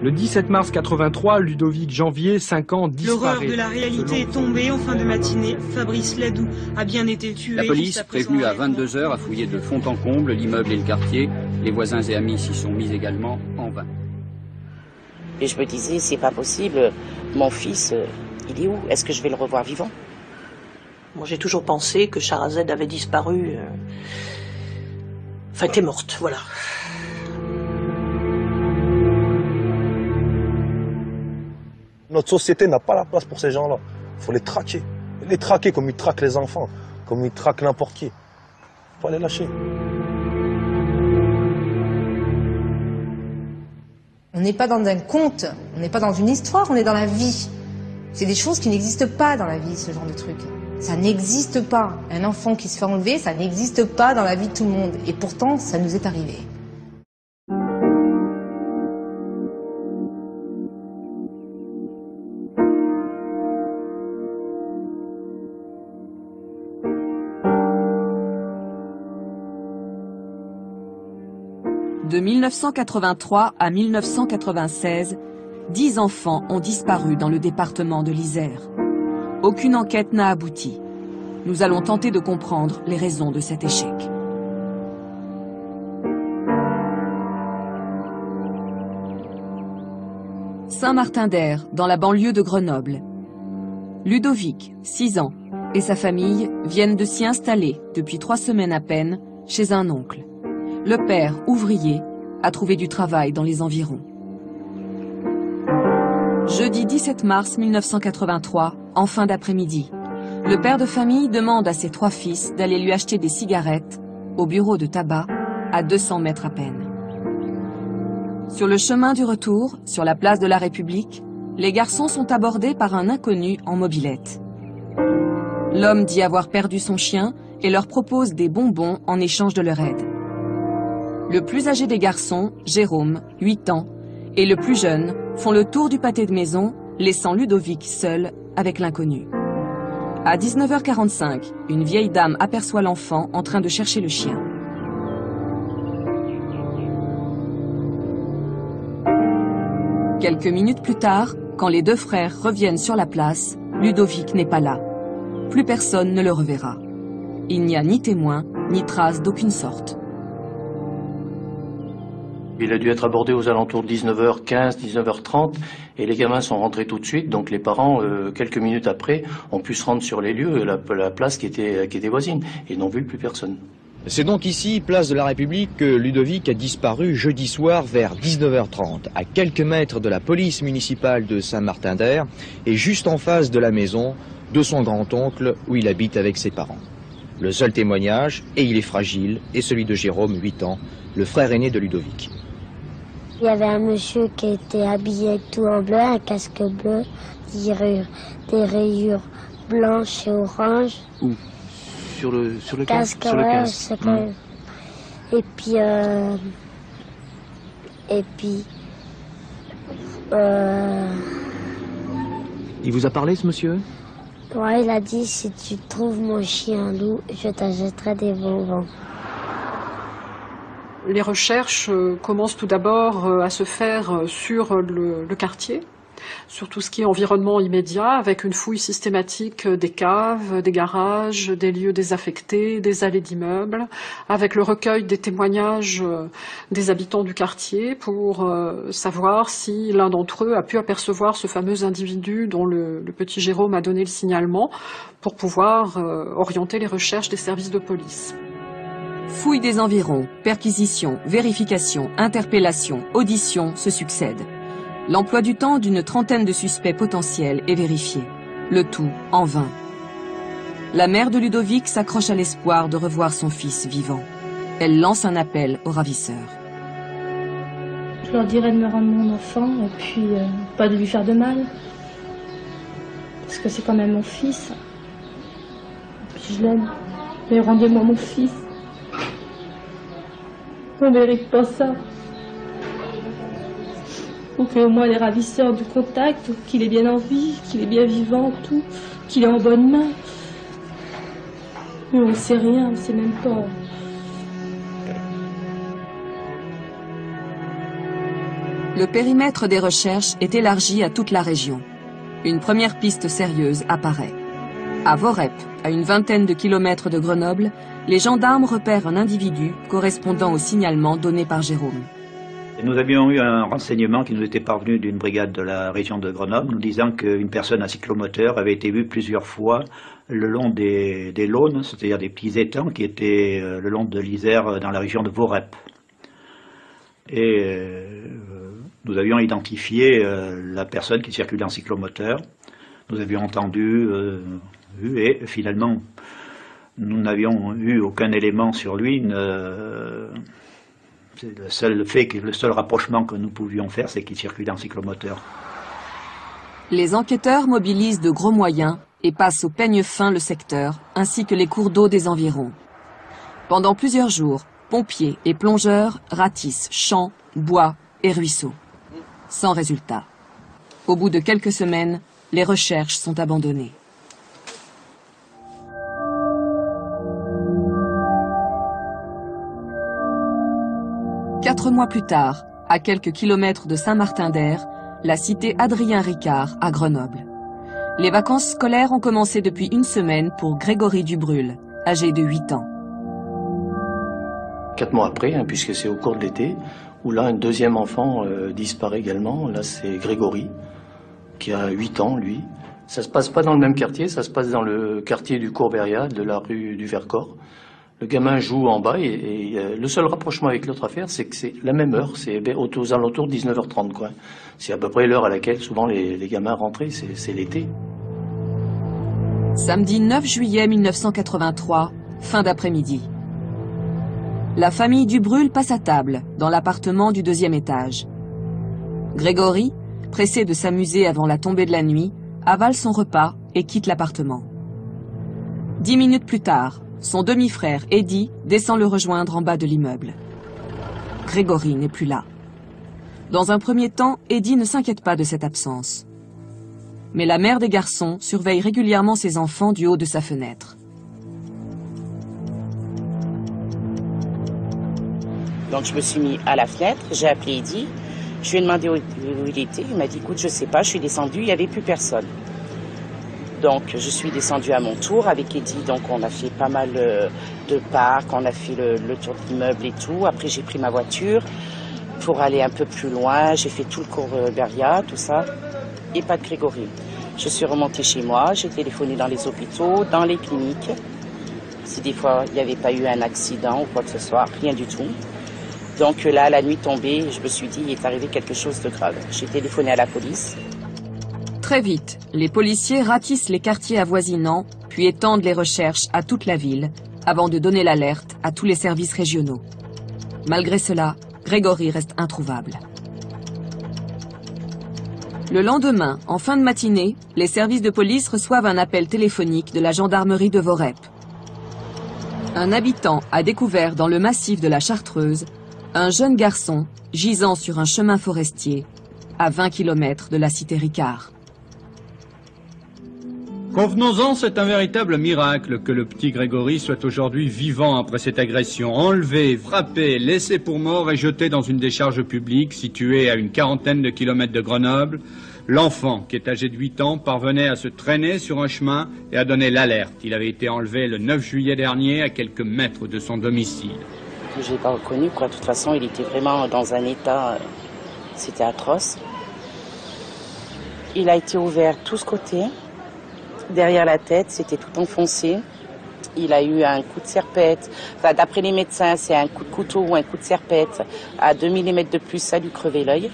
Le 17 mars 83, Ludovic Janvier, 5 ans, disparaît. L'horreur de la réalité est tombée en fin de matinée. Fabrice Ladoux a bien été tué. La police, prévenue à 22 h, a fouillé de fond en comble l'immeuble et le quartier. Les voisins et amis s'y sont mis également, en vain. Et je me disais, c'est pas possible, mon fils, il est où? Est-ce que je vais le revoir vivant? Moi, j'ai toujours pensé que Charazade avait disparu. Enfin, était morte, voilà. Notre société n'a pas la place pour ces gens-là. Il faut les traquer. Les traquer comme ils traquent les enfants, comme ils traquent n'importe qui. Il faut les lâcher. On n'est pas dans un conte, on n'est pas dans une histoire, on est dans la vie. C'est des choses qui n'existent pas dans la vie, ce genre de truc. Ça n'existe pas. Un enfant qui se fait enlever, ça n'existe pas dans la vie de tout le monde. Et pourtant, ça nous est arrivé. De 1983 à 1996, 10 enfants ont disparu dans le département de l'Isère. Aucune enquête n'a abouti. Nous allons tenter de comprendre les raisons de cet échec. Saint-Martin-d'Air, dans la banlieue de Grenoble. Ludovic, 6 ans, et sa famille viennent de s'y installer depuis 3 semaines à peine chez un oncle. Le père, ouvrier, a trouvé du travail dans les environs. Jeudi 17 mars 1983, en fin d'après-midi, le père de famille demande à ses 3 fils d'aller lui acheter des cigarettes au bureau de tabac à 200 mètres à peine. Sur le chemin du retour, sur la place de la République, les garçons sont abordés par un inconnu en mobilette. L'homme dit avoir perdu son chien et leur propose des bonbons en échange de leur aide. Le plus âgé des garçons, Jérôme, 8 ans, et le plus jeune font le tour du pâté de maison, laissant Ludovic seul avec l'inconnu. À 19h45, une vieille dame aperçoit l'enfant en train de chercher le chien. Quelques minutes plus tard, quand les 2 frères reviennent sur la place, Ludovic n'est pas là. Plus personne ne le reverra. Il n'y a ni témoin, ni trace d'aucune sorte. Il a dû être abordé aux alentours de 19h15, 19h30, et les gamins sont rentrés tout de suite, donc les parents, quelques minutes après, ont pu se rendre sur les lieux, la place qui était voisine, et n'ont vu plus personne. C'est donc ici, place de la République, que Ludovic a disparu jeudi soir vers 19h30, à quelques mètres de la police municipale de Saint-Martin-d'Air, et juste en face de la maison de son grand-oncle, où il habite avec ses parents. Le seul témoignage, et il est fragile, est celui de Jérôme, 8 ans, le frère aîné de Ludovic. Il y avait un monsieur qui était habillé tout en bleu, un casque bleu, des rayures blanches et oranges. Où? Sur le casque, sur le casque. Et puis Il vous a parlé, ce monsieur? Ouais, il a dit, si tu trouves mon chien loup, je t'achèterai des bonbons. Les recherches commencent tout d'abord à se faire sur le quartier, sur tout ce qui est environnement immédiat, avec une fouille systématique des caves, des garages, des lieux désaffectés, des allées d'immeubles, avec le recueil des témoignages des habitants du quartier pour savoir si l'un d'entre eux a pu apercevoir ce fameux individu dont le petit Jérôme a donné le signalement, pour pouvoir orienter les recherches des services de police. Fouilles des environs, perquisitions, vérifications, interpellations, auditions se succèdent. L'emploi du temps d'une trentaine de suspects potentiels est vérifié. Le tout en vain. La mère de Ludovic s'accroche à l'espoir de revoir son fils vivant. Elle lance un appel aux ravisseurs. Je leur dirais de me rendre mon enfant et puis pas de lui faire de mal. Parce que c'est quand même mon fils. Puis je l'aime. Mais rendez-moi mon fils. On ne mérite pas ça. Faut qu'au moins les ravisseurs du contact, qu'il est bien en vie, qu'il est bien vivant, tout, qu'il est en bonne main. Mais on ne sait rien, on ne sait même pas. Le périmètre des recherches est élargi à toute la région. Une première piste sérieuse apparaît. À Vorep, à une vingtaine de kilomètres de Grenoble, les gendarmes repèrent un individu correspondant au signalement donné par Jérôme. Nous avions eu un renseignement qui nous était parvenu d'une brigade de la région de Grenoble, nous disant qu'une personne à cyclomoteur avait été vue plusieurs fois le long des Launes, c'est-à-dire des petits étangs qui étaient le long de l'Isère dans la région de Vorep. Et nous avions identifié la personne qui circulait en cyclomoteur. Nous avions entendu, vu, et finalement, nous n'avions eu aucun élément sur lui. C'est le seul rapprochement que nous pouvions faire, c'est qu'il circulait en cyclomoteur. Les enquêteurs mobilisent de gros moyens et passent au peigne fin le secteur, ainsi que les cours d'eau des environs. Pendant plusieurs jours, pompiers et plongeurs ratissent champs, bois et ruisseaux. Sans résultat. Au bout de quelques semaines, les recherches sont abandonnées. Quatre mois plus tard, à quelques kilomètres de Saint-Martin-d'Air, la cité Adrien-Ricard à Grenoble. Les vacances scolaires ont commencé depuis une semaine pour Grégory Dubrul, âgé de 8 ans. 4 mois après, puisque c'est au cours de l'été, où là un deuxième enfant disparaît également. Là c'est Grégory, qui a 8 ans lui. Ça se passe pas dans le même quartier, ça se passe dans le quartier du Courbériat, de la rue du Vercors. Le gamin joue en bas et le seul rapprochement avec l'autre affaire, c'est que c'est la même heure, c'est aux alentours de 19h30 quoi. C'est à peu près l'heure à laquelle souvent les gamins rentraient, c'est l'été. Samedi 9 juillet 1983, fin d'après-midi. La famille Dubrul passe à table, dans l'appartement du 2e étage. Grégory, pressé de s'amuser avant la tombée de la nuit, avale son repas et quitte l'appartement. 10 minutes plus tard, son demi-frère, Eddy, descend le rejoindre en bas de l'immeuble. Grégory n'est plus là. Dans un premier temps, Eddy ne s'inquiète pas de cette absence. Mais la mère des garçons surveille régulièrement ses enfants du haut de sa fenêtre. Donc je me suis mis à la fenêtre, j'ai appelé Eddy, je lui ai demandé où il était, il m'a dit écoute je sais pas, je suis descendue, il n'y avait plus personne. Donc je suis descendue à mon tour avec Eddy, donc on a fait pas mal de parcs, on a fait le tour de l'immeuble et tout. Après j'ai pris ma voiture pour aller un peu plus loin, j'ai fait tout le Courbériat, tout ça, et pas de Grégory. Je suis remontée chez moi, j'ai téléphoné dans les hôpitaux, dans les cliniques, si des fois il n'y avait pas eu un accident ou quoi que ce soit, rien du tout. Donc là, la nuit tombée, je me suis dit il est arrivé quelque chose de grave. J'ai téléphoné à la police. Très vite, les policiers ratissent les quartiers avoisinants, puis étendent les recherches à toute la ville, avant de donner l'alerte à tous les services régionaux. Malgré cela, Grégory reste introuvable. Le lendemain, en fin de matinée, les services de police reçoivent un appel téléphonique de la gendarmerie de Vorep. Un habitant a découvert dans le massif de la Chartreuse un jeune garçon gisant sur un chemin forestier à 20 km de la cité Ricard. Convenons-en, c'est un véritable miracle que le petit Grégory soit aujourd'hui vivant après cette agression, enlevé, frappé, laissé pour mort et jeté dans une décharge publique située à une quarantaine de kilomètres de Grenoble. L'enfant, qui est âgé de 8 ans, parvenait à se traîner sur un chemin et à donner l'alerte. Il avait été enlevé le 9 juillet dernier à quelques mètres de son domicile. Je l'ai pas reconnu, quoi. De toute façon, il était vraiment dans un état, c'était atroce. Il a été ouvert tous côtés. Derrière la tête, c'était tout enfoncé. Il a eu un coup de serpette. Enfin, d'après les médecins, c'est un coup de couteau ou un coup de serpette. À 2 mm de plus, ça lui crevait l'œil.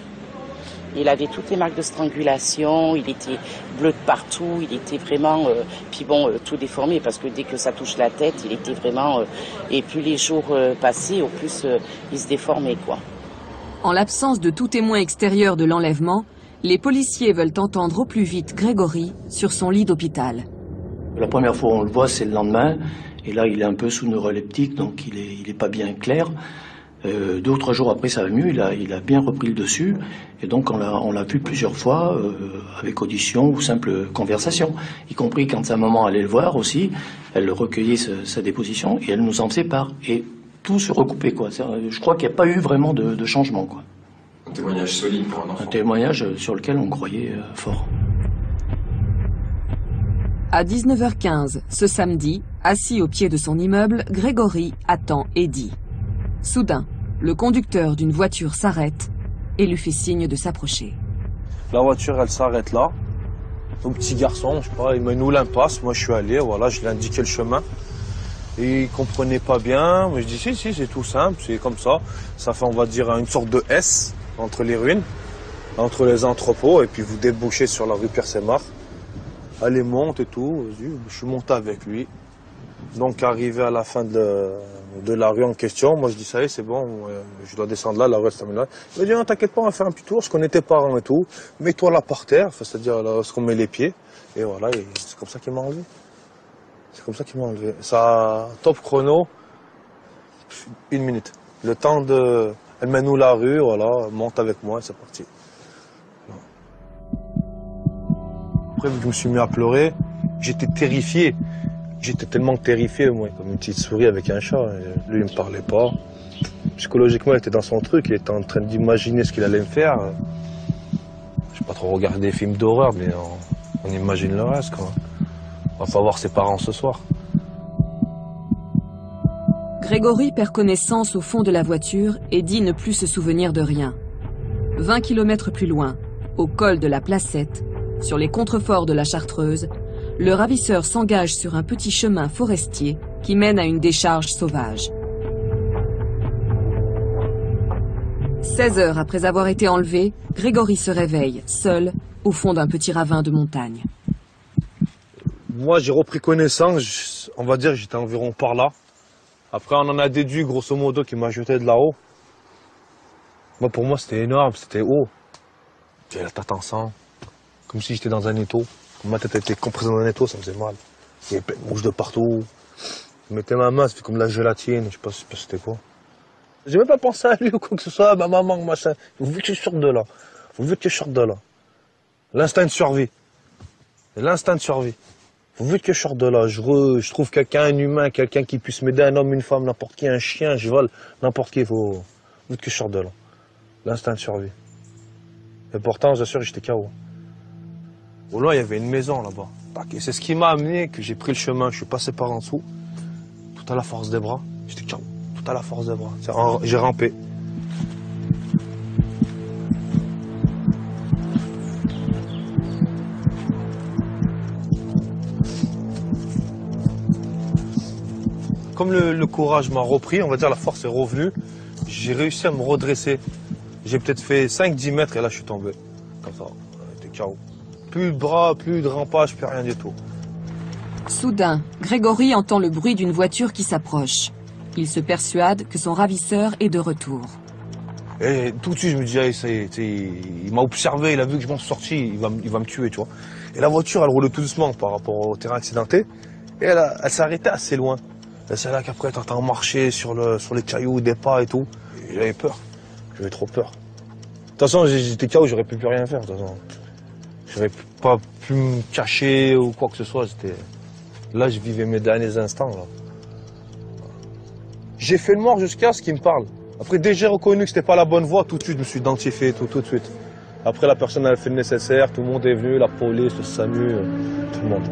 Il avait toutes les marques de strangulation. Il était bleu de partout. Il était vraiment... puis bon, tout déformé parce que dès que ça touche la tête, il était vraiment... et plus les jours passaient, au plus il se déformait, quoi. En l'absence de tout témoin extérieur de l'enlèvement, les policiers veulent entendre au plus vite Grégory sur son lit d'hôpital. La première fois où on le voit, c'est le lendemain. Et là, il est un peu sous neuroleptique, donc il est pas bien clair. 2 ou 3 jours après, ça va mieux. Il a bien repris le dessus. Et donc, on l'a vu plusieurs fois, avec audition ou simple conversation. Y compris quand sa maman allait le voir aussi. Elle recueillait sa déposition et elle nous en faisait part. Et tout se recoupait, quoi. Je crois qu'il n'y a pas eu vraiment de changement, quoi. témoignage solide pour un enfant. Un témoignage sur lequel on croyait fort. À 19h15, ce samedi, assis au pied de son immeuble, Grégory attend Eddy. Soudain, le conducteur d'une voiture s'arrête et lui fait signe de s'approcher. La voiture, elle s'arrête là. Mon petit garçon, je sais pas, il m'a nous l'impasse. Moi, je suis allé, voilà, je lui ai indiqué le chemin. Et il comprenait pas bien. Mais je dis, si, c'est tout simple, c'est comme ça. Ça fait, on va dire, une sorte de S entre les ruines, entre les entrepôts, et puis vous débouchez sur la rue Pierre-Sémar. Allez, monte et tout. Je suis monté avec lui. Donc, arrivé à la fin de la rue en question, moi, je dis, ça y est, c'est bon, je dois descendre là, la rue, c'est là. Il m'a dit, non, t'inquiète pas, on va faire un petit tour, je connais tes parents et tout. Mets-toi là par terre, c'est-à-dire là où on met les pieds. Et voilà, c'est comme ça qu'il m'a enlevé. C'est comme ça qu'il m'a enlevé. Ça, top chrono, 1 minute. Le temps de... Elle mène nous la rue, voilà, monte avec moi, c'est parti. Après, vu que je me suis mis à pleurer, j'étais terrifié. J'étais tellement terrifié, moi, comme une petite souris avec un chat. Et lui, il me parlait pas. Psychologiquement, il était dans son truc, il était en train d'imaginer ce qu'il allait me faire. Je n'ai pas trop regardé des films d'horreur, mais on imagine le reste, quoi. On va pas voir ses parents ce soir. Grégory perd connaissance au fond de la voiture et dit ne plus se souvenir de rien. 20 km plus loin, au col de la Placette, sur les contreforts de la Chartreuse, le ravisseur s'engage sur un petit chemin forestier qui mène à une décharge sauvage. 16 heures après avoir été enlevé, Grégory se réveille, seul, au fond d'un petit ravin de montagne. Moi, j'ai repris connaissance, on va dire que j'étais environ par là. Après, on en a déduit, grosso modo, qu'il m'a jeté de là-haut. Moi, pour moi, c'était énorme, c'était haut. J'avais la tête en sang, comme si j'étais dans un étau. Ma tête était comprise dans un étau, ça me faisait mal. Il y avait plein de mouches de partout. Je mettais ma main, c'était comme de la gélatine, je sais pas c'était quoi. J'ai même pas pensé à lui ou quoi que ce soit, à ma maman, machin. Vous voulez que je sorte de là. Vous voulez que je sorte de là. L'instinct de survie. L'instinct de survie. Vous voulez que je sorte de là. Je trouve quelqu'un, un humain, quelqu'un qui puisse m'aider, un homme, une femme, n'importe qui, un chien, je vole, n'importe qui. Vous voulez que je sorte de là. L'instinct de survie. Et pourtant, j'assure, j'étais KO. Au loin, il y avait une maison là-bas. Et c'est ce qui m'a amené, que j'ai pris le chemin, je suis passé par en dessous, tout à la force des bras. J'étais KO, tout à la force des bras. J'ai rampé. Comme le courage m'a repris, on va dire la force est revenue, j'ai réussi à me redresser. J'ai peut-être fait 5-10 mètres et là je suis tombé. Comme ça, j'étais KO. Plus de bras, plus de rampage, plus rien du tout. Soudain, Grégory entend le bruit d'une voiture qui s'approche. Il se persuade que son ravisseur est de retour. Et tout de suite, je me dis, ça y est, il m'a observé, il a vu que je m'en suis sorti, il va me tuer, tu vois. Et la voiture, elle roulait tout doucement par rapport au terrain accidenté. Et elle s'est arrêtée assez loin. Et c'est là qu'après, t'entends marcher sur les cailloux, des pas et tout. Et j'avais peur. J'avais trop peur. De toute façon, j'étais KO, j'aurais plus rien faire, de toute façon. J'aurais pas pu me cacher ou quoi que ce soit. Là, je vivais mes derniers instants, là. J'ai fait le mort jusqu'à ce qu'il me parle. Après, dès que j'ai reconnu que c'était pas la bonne voie, tout de suite, je me suis identifié, tout de suite. Après, la personne a fait le nécessaire, tout le monde est venu, la police, le SAMU, tout le monde.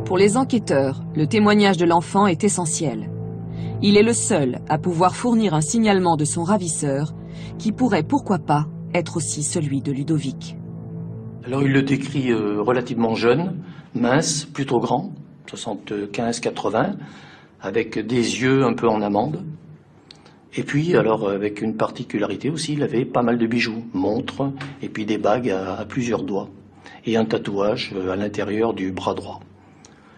Pour les enquêteurs, le témoignage de l'enfant est essentiel. Il est le seul à pouvoir fournir un signalement de son ravisseur, qui pourrait, pourquoi pas, être aussi celui de Ludovic. Alors il le décrit relativement jeune, mince, plutôt grand, 75-80, avec des yeux un peu en amande. Et puis, alors, avec une particularité aussi, il avait pas mal de bijoux, montres, et puis des bagues à plusieurs doigts, et un tatouage à l'intérieur du bras droit.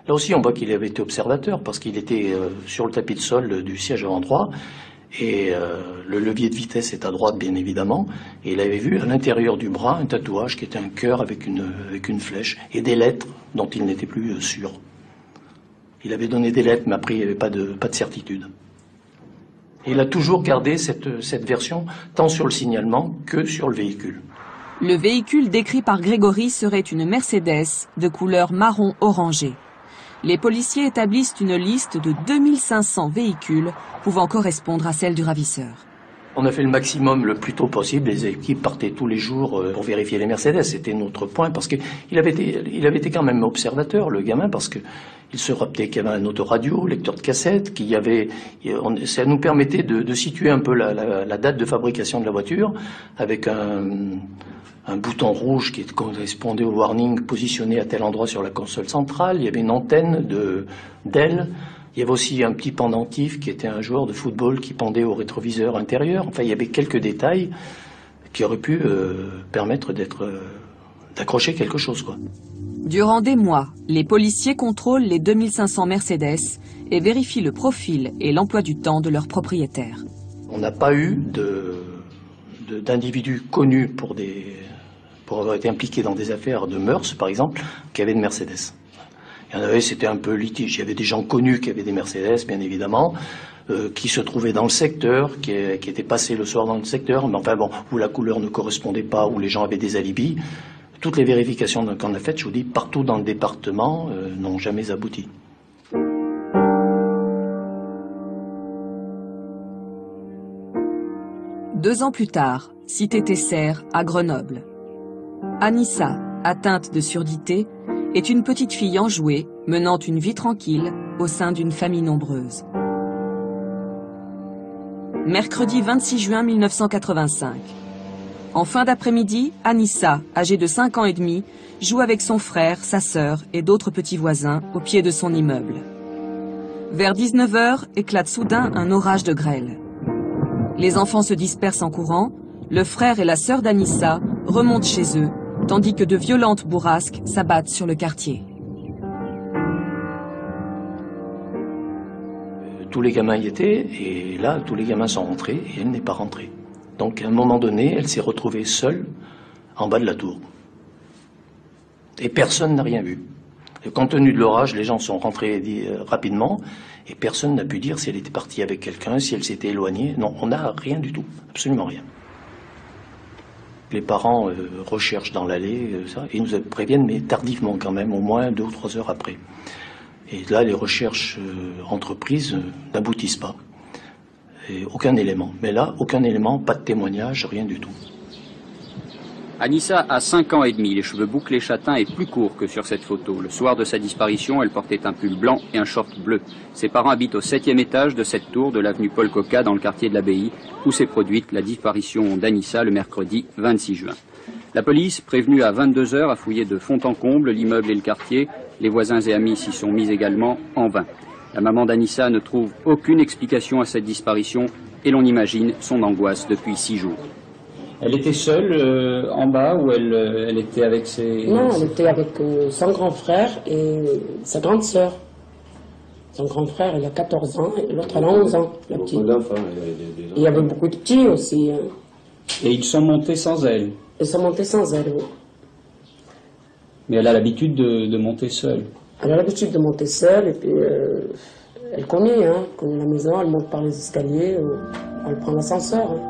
Là aussi, on voit qu'il avait été observateur, parce qu'il était sur le tapis de sol du siège avant droit, et le levier de vitesse est à droite, bien évidemment, et il avait vu à l'intérieur du bras un tatouage qui était un cœur avec une flèche, et des lettres dont il n'était plus sûr. Il avait donné des lettres, mais après, il n'y avait pas de certitude. Et il a toujours gardé cette version, tant sur le signalement que sur le véhicule. Le véhicule décrit par Grégory serait une Mercedes de couleur marron orangé. Les policiers établissent une liste de 2500 véhicules pouvant correspondre à celle du ravisseur. On a fait le maximum le plus tôt possible. Les équipes partaient tous les jours pour vérifier les Mercedes. C'était notre point parce qu'il avait été quand même observateur, le gamin, parce que il se rappelait qu'il y avait un autoradio, lecteur de cassette, ça nous permettait de situer un peu la date de fabrication de la voiture avec un bouton rouge qui correspondait au warning positionné à tel endroit sur la console centrale. Il y avait une antenne d'aile. Il y avait aussi un petit pendentif qui était un joueur de football qui pendait au rétroviseur intérieur. Enfin, il y avait quelques détails qui auraient pu permettre d'accrocher quelque chose, quoi. Durant des mois, les policiers contrôlent les 2500 Mercedes et vérifient le profil et l'emploi du temps de leurs propriétaires. On n'a pas eu d'individus connus pour avoir été impliqués dans des affaires de mœurs, par exemple, qui avaient de Mercedes. Il y en avait, c'était un peu litige. Il y avait des gens connus qui avaient des Mercedes, bien évidemment, qui se trouvaient dans le secteur, qui étaient passés le soir dans le secteur, mais enfin bon, où la couleur ne correspondait pas, où les gens avaient des alibis. Toutes les vérifications qu'on a faites, je vous dis, partout dans le département, n'ont jamais abouti. Deux ans plus tard, cité Tesser, à Grenoble. Anissa, atteinte de surdité, est une petite fille enjouée, menant une vie tranquille au sein d'une famille nombreuse. Mercredi 26 juin 1985. En fin d'après-midi, Anissa, âgée de 5 ans et demi, joue avec son frère, sa sœur et d'autres petits voisins au pied de son immeuble. Vers 19h, éclate soudain un orage de grêle. Les enfants se dispersent en courant, le frère et la sœur d'Anissa remontent chez eux, tandis que de violentes bourrasques s'abattent sur le quartier. Tous les gamins y étaient, et là, tous les gamins sont rentrés, et elle n'est pas rentrée. Donc, à un moment donné, elle s'est retrouvée seule en bas de la tour. Et personne n'a rien vu. Et compte tenu de l'orage, les gens sont rentrés rapidement, et personne n'a pu dire si elle était partie avec quelqu'un, si elle s'était éloignée. Non, on n'a rien du tout, absolument rien. Les parents recherchent dans l'allée, et nous préviennent, mais tardivement quand même, au moins 2 ou 3 heures après. Et là, les recherches entreprises n'aboutissent pas. Et aucun élément. Mais là, aucun élément, pas de témoignage, rien du tout. Anissa a 5 ans et demi, les cheveux bouclés châtains et plus courts que sur cette photo. Le soir de sa disparition, elle portait un pull blanc et un short bleu. Ses parents habitent au 7e étage de cette tour de l'avenue Paul Coca dans le quartier de l'Abbaye, où s'est produite la disparition d'Anissa le mercredi 26 juin. La police, prévenue à 22h, a fouillé de fond en comble l'immeuble et le quartier. Les voisins et amis s'y sont mis également, en vain. La maman d'Anissa ne trouve aucune explication à cette disparition et l'on imagine son angoisse depuis 6 jours. Elle était seule en bas ou elle était avec ses... Non, elle était avec son grand frère et sa grande sœur. Son grand frère, il a 14 ans et l'autre, elle a 11 ans, la petite. Il y avait beaucoup de petits aussi. Hein. Et ils sont montés sans elle? Ils sont montés sans elle, oui. Mais elle a l'habitude de monter seule? Elle a l'habitude de monter seule et puis elle connaît la maison, elle monte par les escaliers, elle prend l'ascenseur. Hein.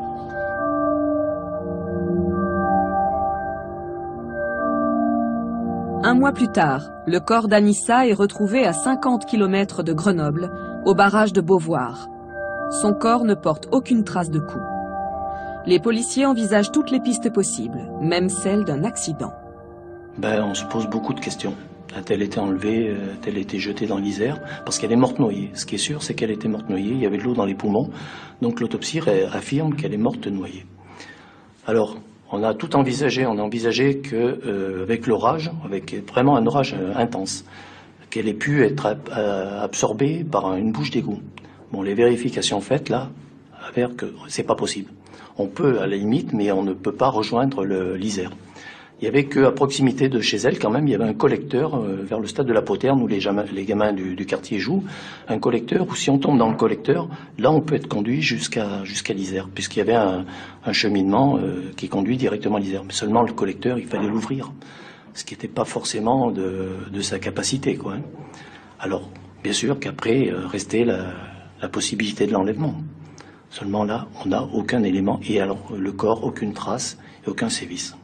Un mois plus tard, le corps d'Anissa est retrouvé à 50 km de Grenoble, au barrage de Beauvoir. Son corps ne porte aucune trace de coup. Les policiers envisagent toutes les pistes possibles, même celle d'un accident. On se pose beaucoup de questions. A-t-elle été enlevée, a-t-elle été jetée dans l'Isère? Parce qu'elle est morte noyée. Ce qui est sûr, c'est qu'elle était morte noyée, il y avait de l'eau dans les poumons, donc l'autopsie affirme qu'elle est morte noyée. Alors, on a tout envisagé, on a envisagé que avec l'orage, avec vraiment un orage intense, qu'elle ait pu être absorbée par une bouche d'égout. Bon, les vérifications faites là avèrent que c'est pas possible. On peut à la limite, mais on ne peut pas rejoindre l'Isère. Il y avait qu'à proximité de chez elle, quand même, il y avait un collecteur vers le stade de la Poterne où les gamins du quartier jouent. Un collecteur où si on tombe dans le collecteur, là on peut être conduit jusqu'à l'Isère, puisqu'il y avait un cheminement qui conduit directement à l'Isère. Mais seulement le collecteur, il fallait l'ouvrir, ce qui n'était pas forcément de sa capacité, quoi. Alors, bien sûr qu'après restait la possibilité de l'enlèvement. Seulement là, on n'a aucun élément, et alors le corps, aucune trace, et aucun sévice.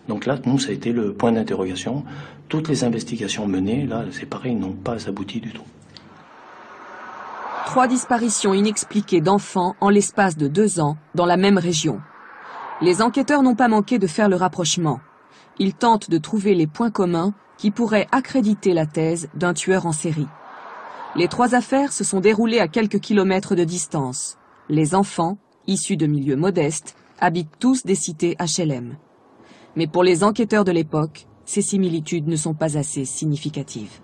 Donc là, nous, ça a été le point d'interrogation. Toutes les investigations menées, là, c'est pareil, n'ont pas abouti du tout. 3 disparitions inexpliquées d'enfants en l'espace de 2 ans dans la même région. Les enquêteurs n'ont pas manqué de faire le rapprochement. Ils tentent de trouver les points communs qui pourraient accréditer la thèse d'un tueur en série. Les 3 affaires se sont déroulées à quelques kilomètres de distance. Les enfants, issus de milieux modestes, habitent tous des cités HLM. Mais pour les enquêteurs de l'époque, ces similitudes ne sont pas assez significatives.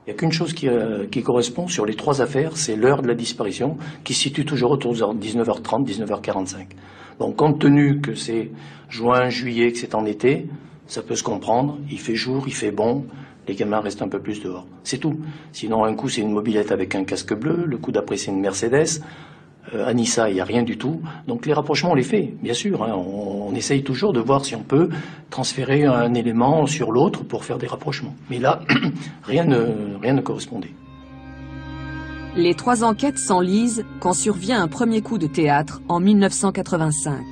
Il n'y a qu'une chose qui correspond sur les 3 affaires, c'est l'heure de la disparition, qui se situe toujours autour de 19h30, 19h45. Donc compte tenu que c'est juin, juillet, que c'est en été, ça peut se comprendre, il fait jour, il fait bon, les gamins restent un peu plus dehors. C'est tout. Sinon, un coup c'est une mobilette avec un casque bleu, le coup d'après c'est une Mercedes. À Nissa, il n'y a rien du tout. Donc les rapprochements, on les fait, bien sûr. Hein. On essaye toujours de voir si on peut transférer un élément sur l'autre pour faire des rapprochements. Mais là, rien ne correspondait. Les 3 enquêtes s'enlisent quand survient un premier coup de théâtre en 1985.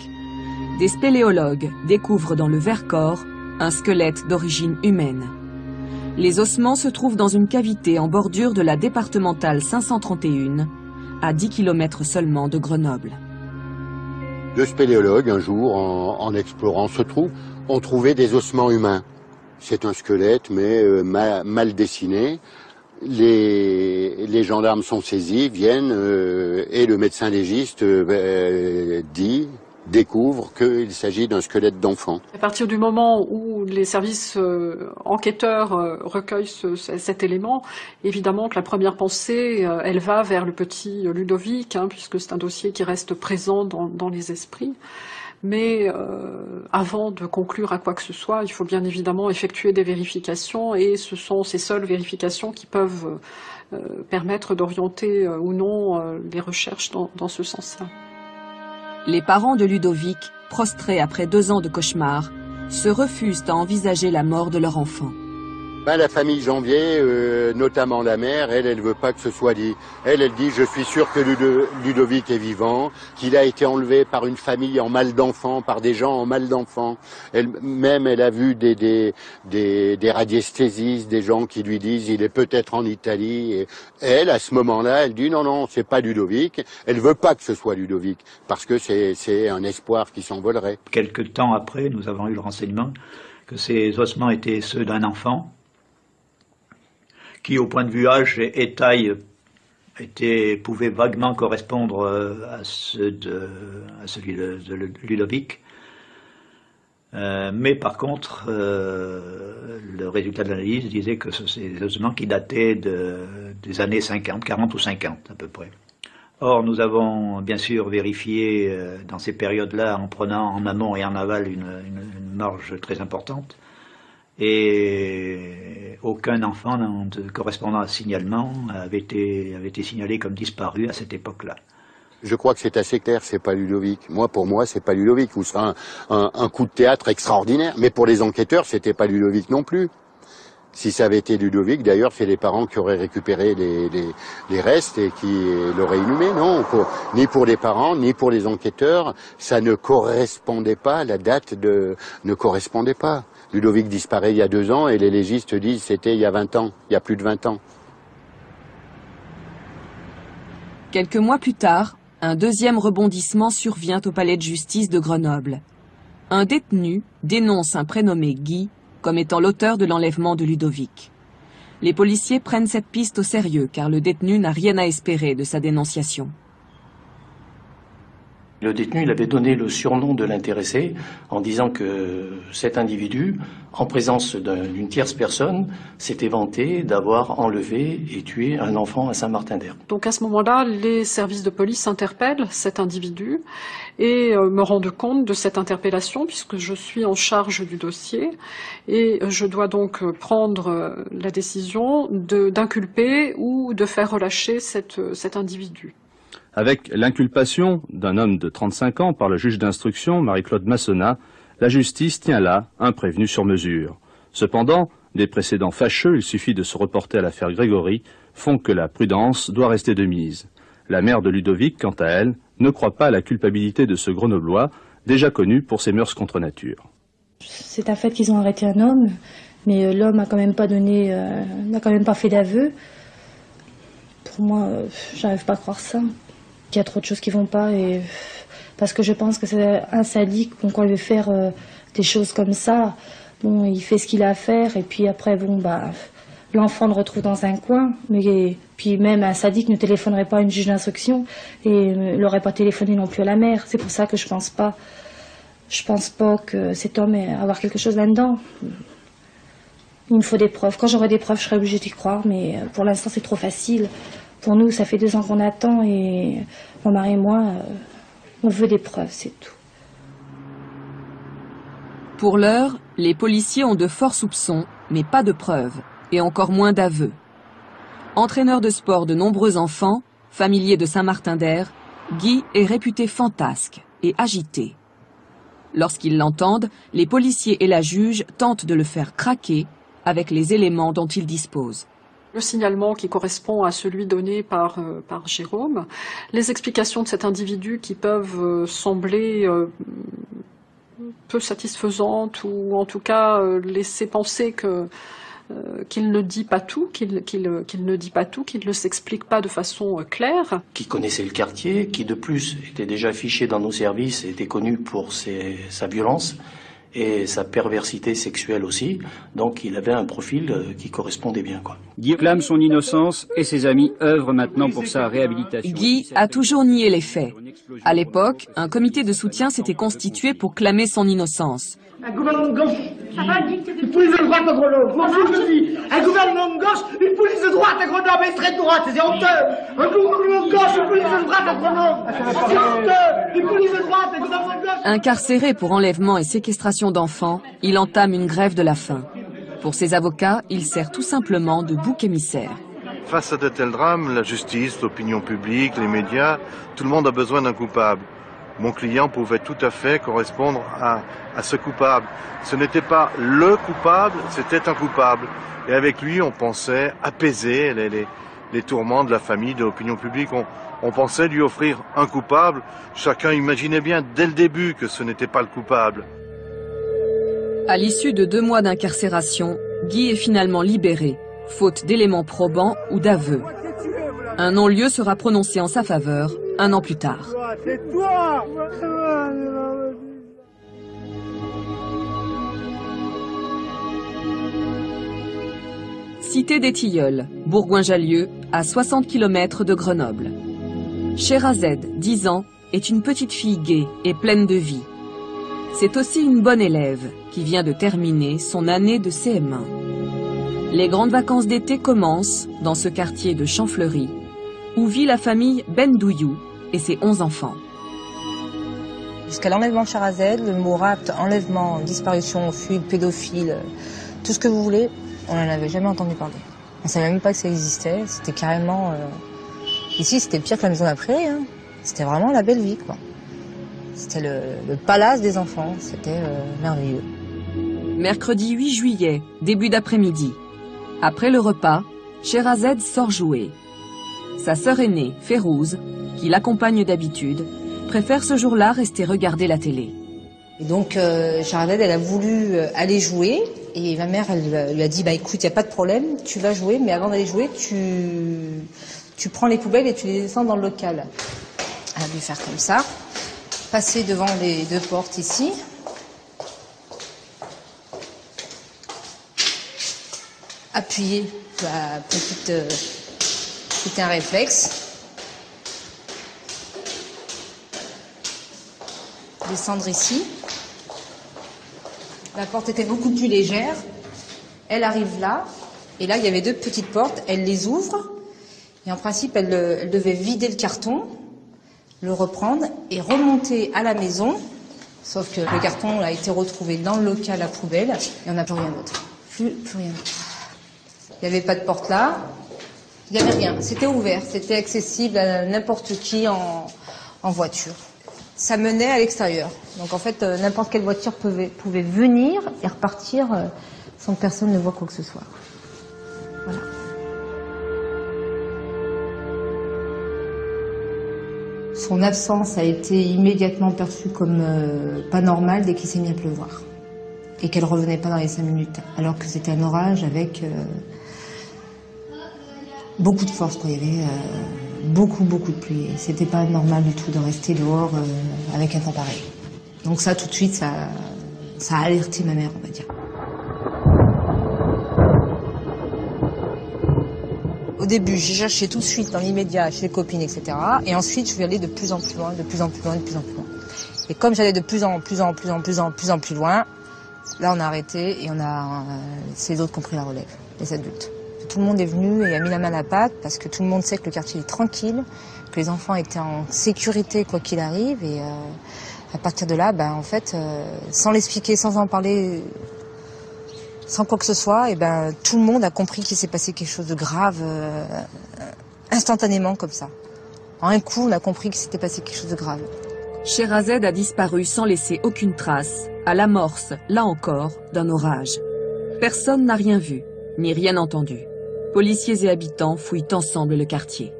Des spéléologues découvrent dans le Vercors un squelette d'origine humaine. Les ossements se trouvent dans une cavité en bordure de la départementale 531, à 10 km seulement de Grenoble. 2 spéléologues, un jour, en explorant ce trou, ont trouvé des ossements humains. C'est un squelette, mais mal dessiné. Les gendarmes sont saisis, viennent, et le médecin légiste découvre qu'il s'agit d'un squelette d'enfant. À partir du moment où les services enquêteurs recueillent cet élément, évidemment que la première pensée, elle va vers le petit Ludovic, hein, puisque c'est un dossier qui reste présent dans les esprits. Mais avant de conclure à quoi que ce soit, il faut bien évidemment effectuer des vérifications, et ce sont ces seules vérifications qui peuvent permettre d'orienter ou non les recherches dans ce sens-là. Les parents de Ludovic, prostrés après 2 ans de cauchemar, se refusent à envisager la mort de leur enfant. La famille Janvier, notamment la mère, elle veut pas que ce soit dit. Elle dit, je suis sûr que Ludovic est vivant, qu'il a été enlevé par une famille en mal d'enfant, par des gens en mal d'enfant. Elle a vu des radiesthésistes, des gens qui lui disent, il est peut-être en Italie. Et elle, à ce moment-là, elle dit, non, c'est pas Ludovic. Elle veut pas que ce soit Ludovic, parce que c'est un espoir qui s'envolerait. Quelque temps après, nous avons eu le renseignement que ces ossements étaient ceux d'un enfant, qui, au point de vue âge et taille, pouvait vaguement correspondre à celui de Ludovic. Mais par contre, le résultat de l'analyse disait que c'est des ossements qui dataient des années 50, 40 ou 50 à peu près. Or, nous avons bien sûr vérifié dans ces périodes-là, en prenant en amont et en aval une marge très importante, et aucun enfant correspondant à ce signalement avait été signalé comme disparu à cette époque-là. Je crois que c'est assez clair, c'est pas Ludovic. Pour moi, c'est pas Ludovic. Ou sera un coup de théâtre extraordinaire. Mais pour les enquêteurs, c'était pas Ludovic non plus. Si ça avait été Ludovic, d'ailleurs, c'est les parents qui auraient récupéré les restes et qui l'auraient inhumé. Non, ni pour les parents, ni pour les enquêteurs, ça ne correspondait pas, la date ne correspondait pas. Ludovic disparaît il y a 2 ans et les légistes disent c'était il y a 20 ans, il y a plus de 20 ans. Quelques mois plus tard, un deuxième rebondissement survient au palais de justice de Grenoble. Un détenu dénonce un prénommé Guy comme étant l'auteur de l'enlèvement de Ludovic. Les policiers prennent cette piste au sérieux car le détenu n'a rien à espérer de sa dénonciation. Le détenu, il avait donné le surnom de l'intéressé en disant que cet individu, en présence d'une tierce personne, s'était vanté d'avoir enlevé et tué un enfant à Saint-Martin-d'Hères. Donc à ce moment-là, les services de police interpellent cet individu et me rendent compte de cette interpellation puisque je suis en charge du dossier et je dois donc prendre la décision d'inculper ou de faire relâcher cet individu. Avec l'inculpation d'un homme de 35 ans par le juge d'instruction, Marie-Claude Massonat, la justice tient là un prévenu sur mesure. Cependant, des précédents fâcheux, il suffit de se reporter à l'affaire Grégory, font que la prudence doit rester de mise. La mère de Ludovic, quant à elle, ne croit pas à la culpabilité de ce Grenoblois, déjà connu pour ses mœurs contre nature. C'est un fait qu'ils ont arrêté un homme, mais l'homme n'a quand même pas fait d'aveu. pour moi, j'arrive pas à croire ça. Qu'il y a trop de choses qui vont pas et parce que je pense que c'est un sadique, bon, quand il veut faire des choses comme ça, bon, il fait ce qu'il a à faire et puis après, bon, bah, l'enfant le retrouve dans un coin, mais puis même un sadique ne téléphonerait pas à une juge d'instruction et n'aurait pas téléphoné non plus à la mère. C'est pour ça que je pense pas que cet homme ait à avoir quelque chose là-dedans. Il me faut des preuves. Quand j'aurai des preuves, je serai obligée d'y croire, mais pour l'instant, c'est trop facile. Pour nous, ça fait 2 ans qu'on attend et mon mari et moi, on veut des preuves, c'est tout. Pour l'heure, les policiers ont de forts soupçons, mais pas de preuves, et encore moins d'aveux. Entraîneur de sport de nombreux enfants, familier de Saint-Martin-d'Air, Guy est réputé fantasque et agité. Lorsqu'ils l'entendent, les policiers et la juge tentent de le faire craquer avec les éléments dont ils disposent. Le signalement qui correspond à celui donné par Jérôme, les explications de cet individu qui peuvent sembler peu satisfaisantes ou en tout cas laisser penser qu'il ne dit pas tout, qu'il ne s'explique pas de façon claire. Qui connaissait le quartier, qui de plus était déjà affiché dans nos services et était connu pour sa violence et sa perversité sexuelle aussi. Donc il avait un profil qui correspondait bien, quoi. Guy clame son innocence et ses amis œuvrent maintenant pour sa réhabilitation. Guy a toujours nié les faits. À l'époque, un comité de soutien s'était constitué pour clamer son innocence. Un gouvernement de gauche, une police de droite à Grenoble. Moi je le dis, un gouvernement de gauche, une police de droite à Grenoble, extrême droite, c'est honteux. Un gouvernement de gauche, une police de droite à Grenoble, c'est honteux. Une police de droite, un gouvernement de gauche. Incarcéré pour enlèvement et séquestration d'enfants, il entame une grève de la faim. Pour ses avocats, il sert tout simplement de bouc émissaire. Face à de tels drames, la justice, l'opinion publique, les médias, tout le monde a besoin d'un coupable. Mon client pouvait tout à fait correspondre à ce coupable. Ce n'était pas le coupable, c'était un coupable. Et avec lui, on pensait apaiser les tourments de la famille, de l'opinion publique. On pensait lui offrir un coupable. Chacun imaginait bien dès le début que ce n'était pas le coupable. À l'issue de 2 mois d'incarcération, Guy est finalement libéré, faute d'éléments probants ou d'aveux. Un non-lieu sera prononcé en sa faveur 1 an plus tard. C'est toi. Cité des Tilleuls, Bourgoin-Jallieu, à 60 km de Grenoble. Sherazade, 10 ans, est une petite fille gaie et pleine de vie. C'est aussi une bonne élève qui vient de terminer son année de CM1. Les grandes vacances d'été commencent dans ce quartier de Champfleury, où vit la famille Bendouillou et ses 11 enfants. Jusqu'à l'enlèvement de Sherazade, le mot rapt, enlèvement, disparition, fugue, pédophile, tout ce que vous voulez, on n'en avait jamais entendu parler. On ne savait même pas que ça existait, c'était carrément... Ici, c'était pire que la maison d'après, hein. C'était vraiment la belle vie, quoi. C'était le palace des enfants, c'était merveilleux. Mercredi 8 juillet, début d'après-midi. Après le repas, Sherazade sort jouer. Sa sœur aînée, Férouz, qui l'accompagne d'habitude, préfère ce jour-là rester regarder la télé. Et donc, Sherazade, elle a voulu aller jouer, et ma mère, elle lui a dit, bah écoute, il n'y a pas de problème, tu vas jouer, mais avant d'aller jouer, tu prends les poubelles et tu les descends dans le local. Elle a dû faire comme ça, passer devant les 2 portes ici. Appuyer la petite... C'était un réflexe. Descendre ici. La porte était beaucoup plus légère. Elle arrive là. Et là, il y avait 2 petites portes. Elle les ouvre. Et en principe, elle devait vider le carton, le reprendre et remonter à la maison. Sauf que le carton a été retrouvé dans le local à poubelle. Et on n'a plus rien d'autre. Plus rien d'autre. Il n'y avait pas de porte là. Il n'y avait rien. C'était ouvert. C'était accessible à n'importe qui en voiture. Ça menait à l'extérieur. Donc en fait, n'importe quelle voiture pouvait venir et repartir sans que personne ne voie quoi que ce soit. Voilà. Son absence a été immédiatement perçue comme pas normale dès qu'il s'est mis à pleuvoir. Et qu'elle revenait pas dans les 5 minutes. Alors que c'était un orage avec beaucoup de force, quoi. Il y avait beaucoup de pluie. C'était pas normal du tout de rester dehors avec un temps pareil. Donc ça, tout de suite, ça a alerté ma mère, on va dire. Au début, j'ai cherché tout de suite dans l'immédiat chez les copines, etc. Et ensuite, je vais aller de plus en plus loin, de plus en plus loin, de plus en plus loin. Et comme j'allais de plus en plus loin, là, on a arrêté et c'est les autres qui ont pris la relève, les adultes. Tout le monde est venu et a mis la main à la pâte parce que tout le monde sait que le quartier est tranquille, que les enfants étaient en sécurité quoi qu'il arrive. Et à partir de là, en fait, sans l'expliquer, sans en parler, sans quoi que ce soit, tout le monde a compris qu'il s'est passé quelque chose de grave instantanément comme ça. En un coup, on a compris qu'il s'était passé quelque chose de grave. Sherazade a disparu sans laisser aucune trace, à l'amorce, là encore, d'un orage. Personne n'a rien vu, ni rien entendu. Policiers et habitants fouillent ensemble le quartier.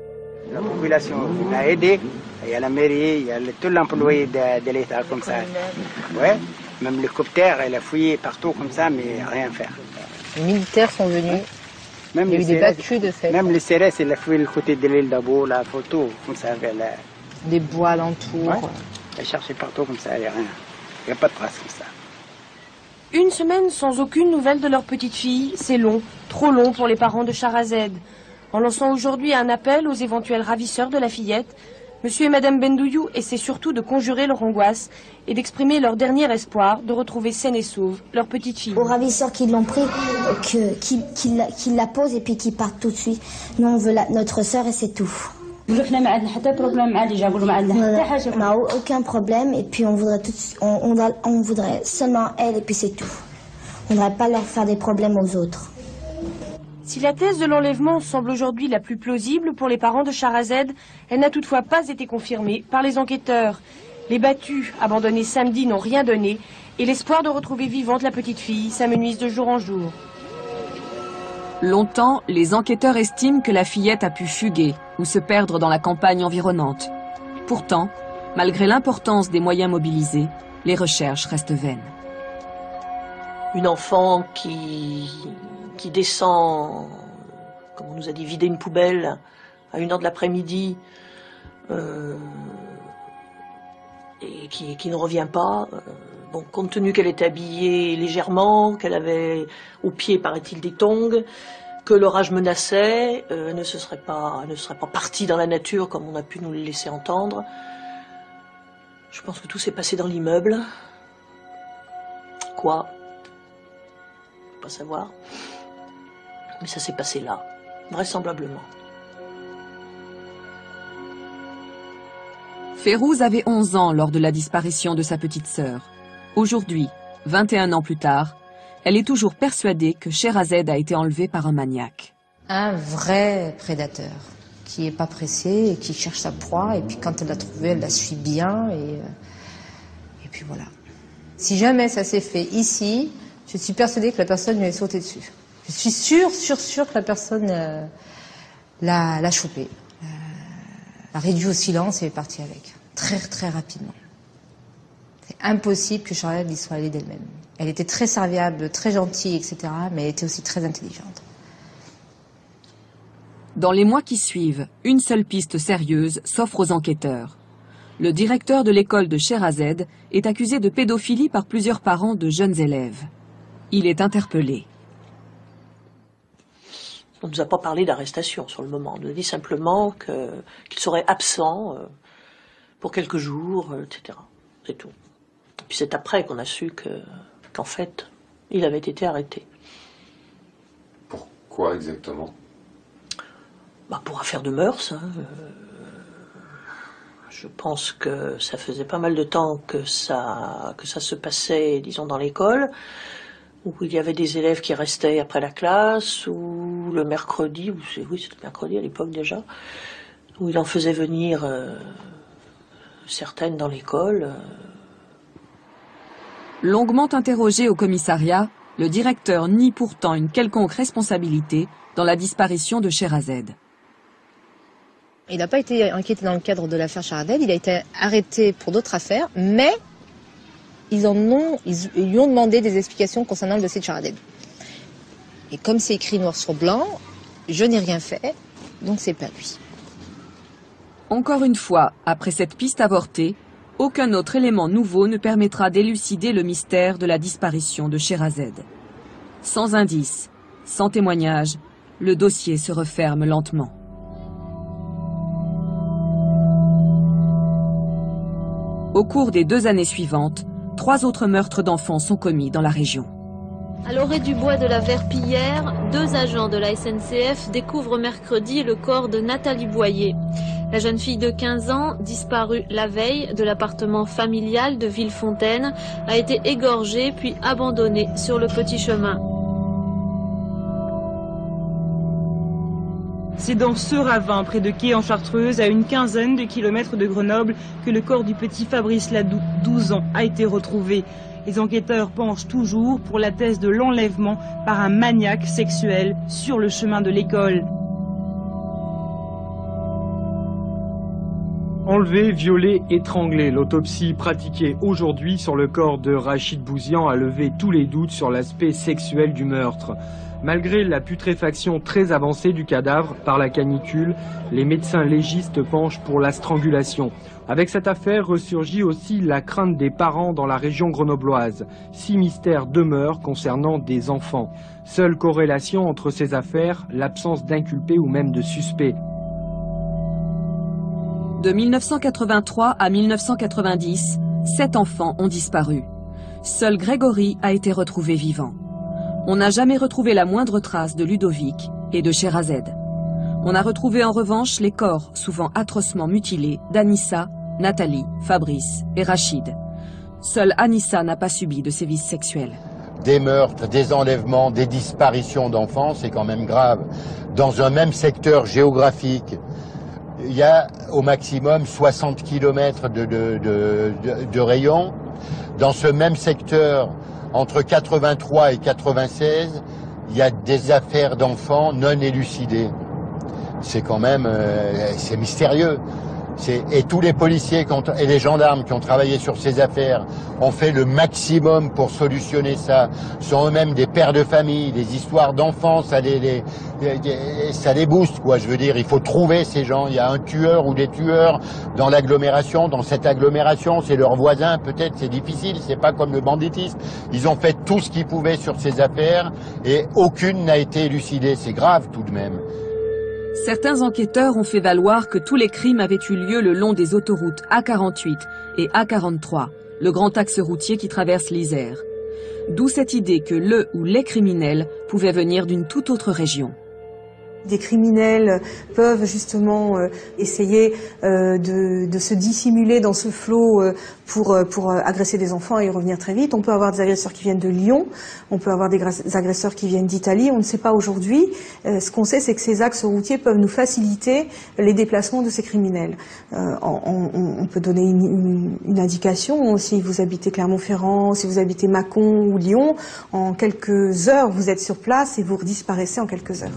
La population l'a aidé, il y a la mairie, il y a tout l'employé de l'État comme ça. Ouais, même l'hélicoptère, elle a fouillé partout comme ça, mais rien à faire. Les militaires sont venus, même il y a eu des battues de fait. Même les CRS, elle a fouillé le côté de l'île d'Abo, la photo, comme ça. Des bois alentours. Ouais. Elle a cherché partout comme ça, il n'y a rien. Il n'y a pas de trace comme ça. Une semaine sans aucune nouvelle de leur petite fille, c'est long, trop long pour les parents de Sherazade. En lançant aujourd'hui un appel aux éventuels ravisseurs de la fillette, Monsieur et Madame Bendouillou essaient surtout de conjurer leur angoisse et d'exprimer leur dernier espoir de retrouver saine et sauve leur petite fille. Aux ravisseurs qui l'ont pris, qu'ils la posent et puis qu'ils partent tout de suite. Nous on veut notre sœur et c'est tout. On n'a aucun problème et puis on voudrait seulement elle et puis c'est tout. On ne voudrait pas leur faire des problèmes aux autres. Si la thèse de l'enlèvement semble aujourd'hui la plus plausible pour les parents de Sherazade, elle n'a toutefois pas été confirmée par les enquêteurs. Les battus, abandonnés samedi, n'ont rien donné et l'espoir de retrouver vivante la petite fille s'amenuise de jour en jour. Longtemps, les enquêteurs estiment que la fillette a pu fuguer ou se perdre dans la campagne environnante. Pourtant, malgré l'importance des moyens mobilisés, les recherches restent vaines. Une enfant qui descend, comme on nous a dit, vider une poubelle à 1h de l'après-midi et qui ne revient pas. Bon, compte tenu qu'elle était habillée légèrement, qu'elle avait au pied, paraît-il, des tongs, que l'orage menaçait, elle ne serait pas partie dans la nature comme on a pu nous le laisser entendre. Je pense que tout s'est passé dans l'immeuble. Quoi ? Je ne peux pas savoir. Mais ça s'est passé là, vraisemblablement. Férouz avait 11 ans lors de la disparition de sa petite sœur. Aujourd'hui, 21 ans plus tard, elle est toujours persuadée que Sherazade a été enlevée par un maniaque. Un vrai prédateur, qui n'est pas pressé et qui cherche sa proie, et puis quand elle l'a trouvée, elle la suit bien, et puis voilà. Si jamais ça s'est fait ici, je suis persuadée que la personne lui est sautée dessus. Je suis sûre que la personne l'a chopée, l'a réduit au silence et est partie avec, très rapidement. C'est impossible que Sherazade y soit allée d'elle-même. Elle était très serviable, très gentille, etc., mais elle était aussi très intelligente. Dans les mois qui suivent, une seule piste sérieuse s'offre aux enquêteurs. Le directeur de l'école de Sherazade est accusé de pédophilie par plusieurs parents de jeunes élèves. Il est interpellé. On ne nous a pas parlé d'arrestation sur le moment. On nous a dit simplement qu'il serait absent pour quelques jours, etc. C'est tout. Et puis c'est après qu'on a su qu'en fait, il avait été arrêté. Pourquoi exactement ? Pour affaire de mœurs. Je pense que ça faisait pas mal de temps que ça se passait, disons, dans l'école, où il y avait des élèves qui restaient après la classe, ou le mercredi, oui, c'était le mercredi à l'époque déjà, où il en faisait venir certaines dans l'école. Longuement interrogé au commissariat, le directeur nie pourtant une quelconque responsabilité dans la disparition de Sherazade. Il n'a pas été inquiété dans le cadre de l'affaire Sherazade, il a été arrêté pour d'autres affaires, mais ils lui ont demandé des explications concernant le dossier de Sherazade. Et comme c'est écrit noir sur blanc, je n'ai rien fait, Donc c'est pas lui. Encore une fois, après cette piste avortée, aucun autre élément nouveau ne permettra d'élucider le mystère de la disparition de Sherazade. Sans indice, sans témoignage, le dossier se referme lentement. Au cours des 2 années suivantes, 3 autres meurtres d'enfants sont commis dans la région. À l'orée du bois de la Verpillière, 2 agents de la SNCF découvrent mercredi le corps de Nathalie Boyer. La jeune fille de 15 ans, disparue la veille de l'appartement familial de Villefontaine, a été égorgée puis abandonnée sur le petit chemin. C'est dans ce ravin, près de Quai en Chartreuse, à une quinzaine de kilomètres de Grenoble, que le corps du petit Fabrice Ladoux, 12 ans, a été retrouvé. Les enquêteurs penchent toujours pour la thèse de l'enlèvement par un maniaque sexuel sur le chemin de l'école. Enlevé, violé, étranglé, l'autopsie pratiquée aujourd'hui sur le corps de Rachid Bouzian a levé tous les doutes sur l'aspect sexuel du meurtre. Malgré la putréfaction très avancée du cadavre par la canicule, les médecins légistes penchent pour la strangulation. Avec cette affaire ressurgit aussi la crainte des parents dans la région grenobloise. 6 mystères demeurent concernant des enfants. Seule corrélation entre ces affaires, l'absence d'inculpés ou même de suspects. De 1983 à 1990, 7 enfants ont disparu. Seul Grégory a été retrouvé vivant. On n'a jamais retrouvé la moindre trace de Ludovic et de Sherazade. On a retrouvé en revanche les corps, souvent atrocement mutilés, d'Anissa, Nathalie, Fabrice et Rachid. Seule Anissa n'a pas subi de sévices sexuels. Des meurtres, des enlèvements, des disparitions d'enfants, c'est quand même grave. Dans un même secteur géographique, il y a au maximum 60 km de rayon. Dans ce même secteur, entre 83 et 96, il y a des affaires d'enfants non élucidées. C'est quand même, c'est mystérieux. Et tous les policiers et les gendarmes qui ont travaillé sur ces affaires ont fait le maximum pour solutionner ça. Sont eux-mêmes des pères de famille, des histoires d'enfants, ça les booste, quoi. Je veux dire, il faut trouver ces gens. Il y a un tueur ou des tueurs dans l'agglomération. Dans cette agglomération, c'est leurs voisins. Peut-être c'est difficile, c'est pas comme le banditisme. Ils ont fait tout ce qu'ils pouvaient sur ces affaires et aucune n'a été élucidée. C'est grave tout de même. Certains enquêteurs ont fait valoir que tous les crimes avaient eu lieu le long des autoroutes A48 et A43, le grand axe routier qui traverse l'Isère. D'où cette idée que le ou les criminels pouvaient venir d'une toute autre région. Des criminels peuvent justement essayer de se dissimuler dans ce flot pour agresser des enfants et y revenir très vite. On peut avoir des agresseurs qui viennent de Lyon, on peut avoir des agresseurs qui viennent d'Italie, on ne sait pas aujourd'hui. Ce qu'on sait, c'est que ces axes routiers peuvent nous faciliter les déplacements de ces criminels. On peut donner une indication. Si vous habitez Clermont-Ferrand, si vous habitez Mâcon ou Lyon, en quelques heures, vous êtes sur place et vous disparaissez en quelques heures.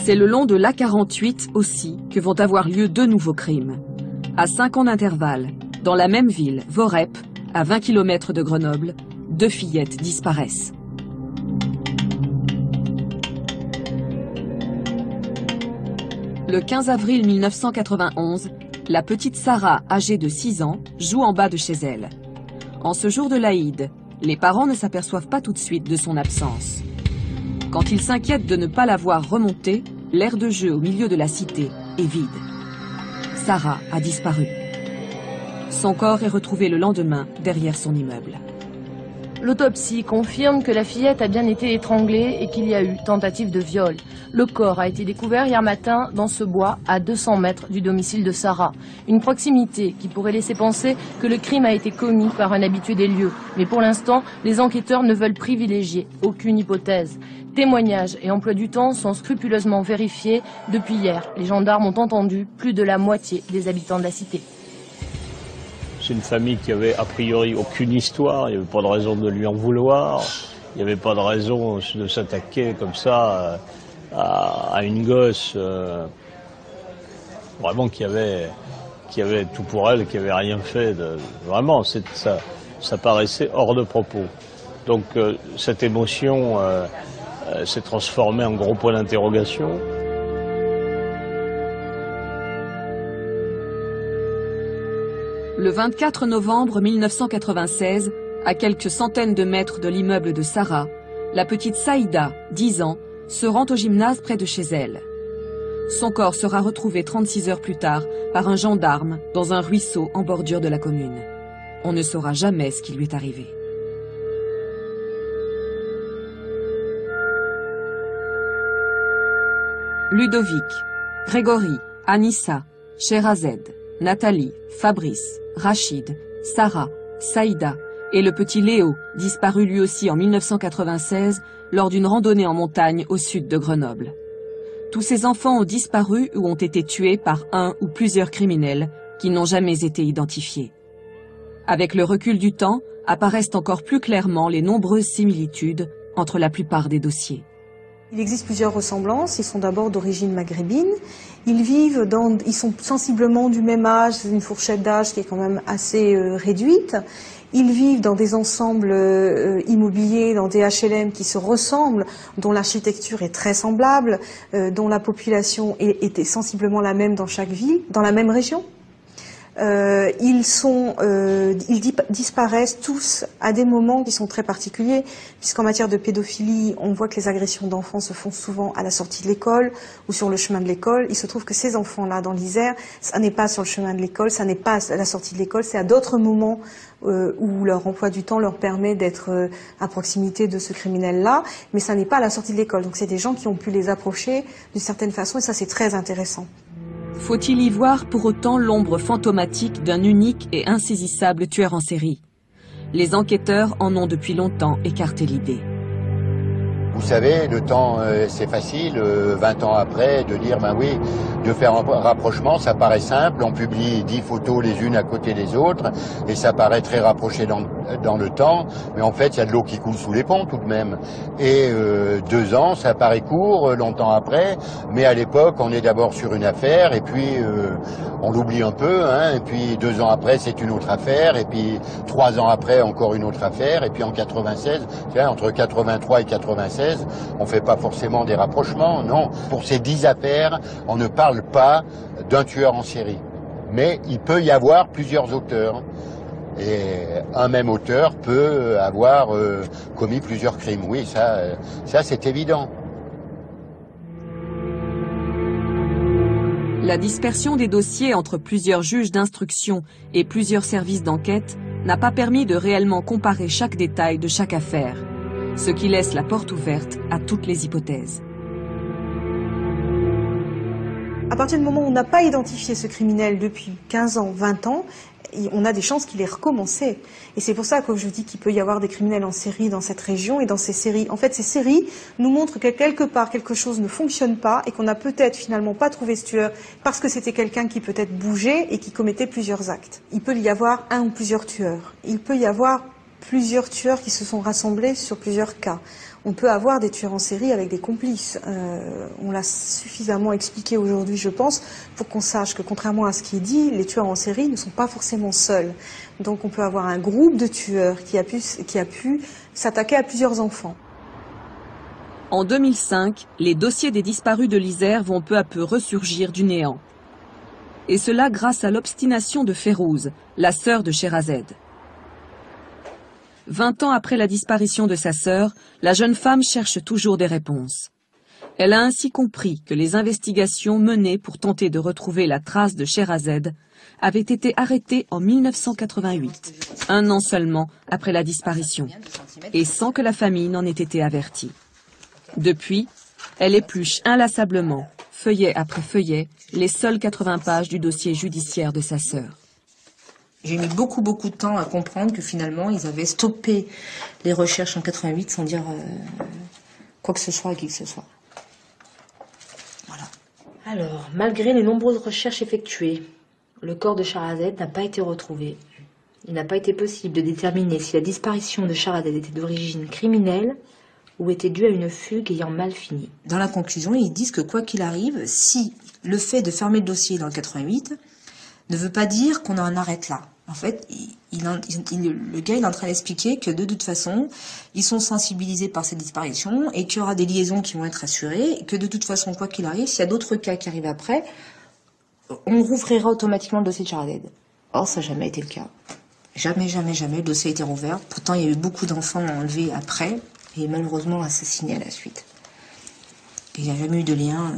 C'est le long de l'A48 aussi que vont avoir lieu 2 nouveaux crimes. À 5 ans d'intervalle, dans la même ville, Vorep, à 20 km de Grenoble, 2 fillettes disparaissent. Le 15 avril 1991, la petite Sarah, âgée de 6 ans, joue en bas de chez elle. En ce jour de l'Aïd, les parents ne s'aperçoivent pas tout de suite de son absence. Quand ils s'inquiètent de ne pas la voir remonter, l'aire de jeu au milieu de la cité est vide. Sarah a disparu. Son corps est retrouvé le lendemain derrière son immeuble. L'autopsie confirme que la fillette a bien été étranglée et qu'il y a eu tentative de viol. Le corps a été découvert hier matin dans ce bois à 200 mètres du domicile de Sarah. Une proximité qui pourrait laisser penser que le crime a été commis par un habitué des lieux. Mais pour l'instant, les enquêteurs ne veulent privilégier aucune hypothèse. Témoignages et emploi du temps sont scrupuleusement vérifiés. Depuis hier, les gendarmes ont entendu plus de la moitié des habitants de la cité. C'est une famille qui avait a priori aucune histoire, il n'y avait pas de raison de lui en vouloir, il n'y avait pas de raison de s'attaquer comme ça à une gosse vraiment qui avait tout pour elle, qui avait rien fait. Vraiment, ça paraissait hors de propos. Donc cette émotion s'est transformée en gros point d'interrogation. Le 24 novembre 1996, à quelques centaines de mètres de l'immeuble de Sarah, la petite Saïda, 10 ans, se rend au gymnase près de chez elle. Son corps sera retrouvé 36 heures plus tard par un gendarme dans un ruisseau en bordure de la commune. On ne saura jamais ce qui lui est arrivé. Ludovic, Grégory, Anissa, Sherazed, Nathalie, Fabrice, Rachid, Sarah, Saïda et le petit Léo, disparu lui aussi en 1996 lors d'une randonnée en montagne au sud de Grenoble. Tous ces enfants ont disparu ou ont été tués par un ou plusieurs criminels qui n'ont jamais été identifiés. Avec le recul du temps, apparaissent encore plus clairement les nombreuses similitudes entre la plupart des dossiers. Il existe plusieurs ressemblances. Ils sont d'abord d'origine maghrébine. Ils sont sensiblement du même âge, c'est une fourchette d'âge qui est quand même assez réduite. Ils vivent dans des ensembles immobiliers, dans des HLM qui se ressemblent, dont l'architecture est très semblable, dont la population était sensiblement la même dans chaque ville, dans la même région. Ils disparaissent tous à des moments qui sont très particuliers, puisqu'en matière de pédophilie, on voit que les agressions d'enfants se font souvent à la sortie de l'école ou sur le chemin de l'école. Il se trouve que ces enfants-là, dans l'Isère, ça n'est pas sur le chemin de l'école, ça n'est pas à la sortie de l'école, c'est à d'autres moments où leur emploi du temps leur permet d'être à proximité de ce criminel-là, mais ça n'est pas à la sortie de l'école. Donc c'est des gens qui ont pu les approcher d'une certaine façon, et ça c'est très intéressant. Faut-il y voir pour autant l'ombre fantomatique d'un unique et insaisissable tueur en série? Les enquêteurs en ont depuis longtemps écarté l'idée. Vous savez, le temps, c'est facile, 20 ans après, de dire, ben oui, de faire un rapprochement, ça paraît simple, on publie 10 photos les unes à côté des autres, et ça paraît très rapproché dans le temps, mais en fait, il y a de l'eau qui coule sous les ponts tout de même. Et 2 ans, ça paraît court, longtemps après, mais à l'époque, on est d'abord sur une affaire, et puis on l'oublie un peu, hein, et puis 2 ans après, c'est une autre affaire, et puis 3 ans après, encore une autre affaire, et puis en 96, entre 83 et 96, on ne fait pas forcément des rapprochements, non. Pour ces 10 affaires, on ne parle pas d'un tueur en série. Mais il peut y avoir plusieurs auteurs. Et un même auteur peut avoir commis plusieurs crimes. Oui, ça c'est évident. La dispersion des dossiers entre plusieurs juges d'instruction et plusieurs services d'enquête n'a pas permis de réellement comparer chaque détail de chaque affaire, ce qui laisse la porte ouverte à toutes les hypothèses. À partir du moment où on n'a pas identifié ce criminel depuis 15 ans, 20 ans, on a des chances qu'il ait recommencé. Et c'est pour ça que je dis qu'il peut y avoir des criminels en série dans cette région et dans ces séries. En fait, ces séries nous montrent que quelque part, quelque chose ne fonctionne pas et qu'on n'a peut-être finalement pas trouvé ce tueur parce que c'était quelqu'un qui peut-être bougeait et qui commettait plusieurs actes. Il peut y avoir un ou plusieurs tueurs. Il peut y avoir plusieurs tueurs qui se sont rassemblés sur plusieurs cas. On peut avoir des tueurs en série avec des complices. On l'a suffisamment expliqué aujourd'hui, je pense, pour qu'on sache que, contrairement à ce qui est dit, les tueurs en série ne sont pas forcément seuls. Donc on peut avoir un groupe de tueurs qui a pu s'attaquer à plusieurs enfants. En 2005, les dossiers des disparus de l'Isère vont peu à peu ressurgir du néant. Et cela grâce à l'obstination de Férouz, la sœur de Sherazed. 20 ans après la disparition de sa sœur, la jeune femme cherche toujours des réponses. Elle a ainsi compris que les investigations menées pour tenter de retrouver la trace de Sherazed avaient été arrêtées en 1988, un an seulement après la disparition, et sans que la famille n'en ait été avertie. Depuis, elle épluche inlassablement, feuillet après feuillet, les seules 80 pages du dossier judiciaire de sa sœur. J'ai mis beaucoup de temps à comprendre que finalement, ils avaient stoppé les recherches en 88 sans dire quoi que ce soit à qui que ce soit. Voilà. Alors, malgré les nombreuses recherches effectuées, le corps de Sherazed n'a pas été retrouvé. Il n'a pas été possible de déterminer si la disparition de Sherazed était d'origine criminelle ou était due à une fugue ayant mal fini. Dans la conclusion, ils disent que quoi qu'il arrive, si le fait de fermer le dossier dans le 88 ne veut pas dire qu'on en arrête là. En fait, le gars il est en train d'expliquer que de toute façon, ils sont sensibilisés par ces disparitions et qu'il y aura des liaisons qui vont être assurées et que de toute façon, quoi qu'il arrive, s'il y a d'autres cas qui arrivent après, on rouvrira automatiquement le dossier de Sherazed. Or, ça n'a jamais été le cas. Jamais, jamais, jamais, le dossier a été rouvert. Pourtant, il y a eu beaucoup d'enfants enlevés après, et malheureusement assassinés à la suite. Il n'y a jamais eu de lien,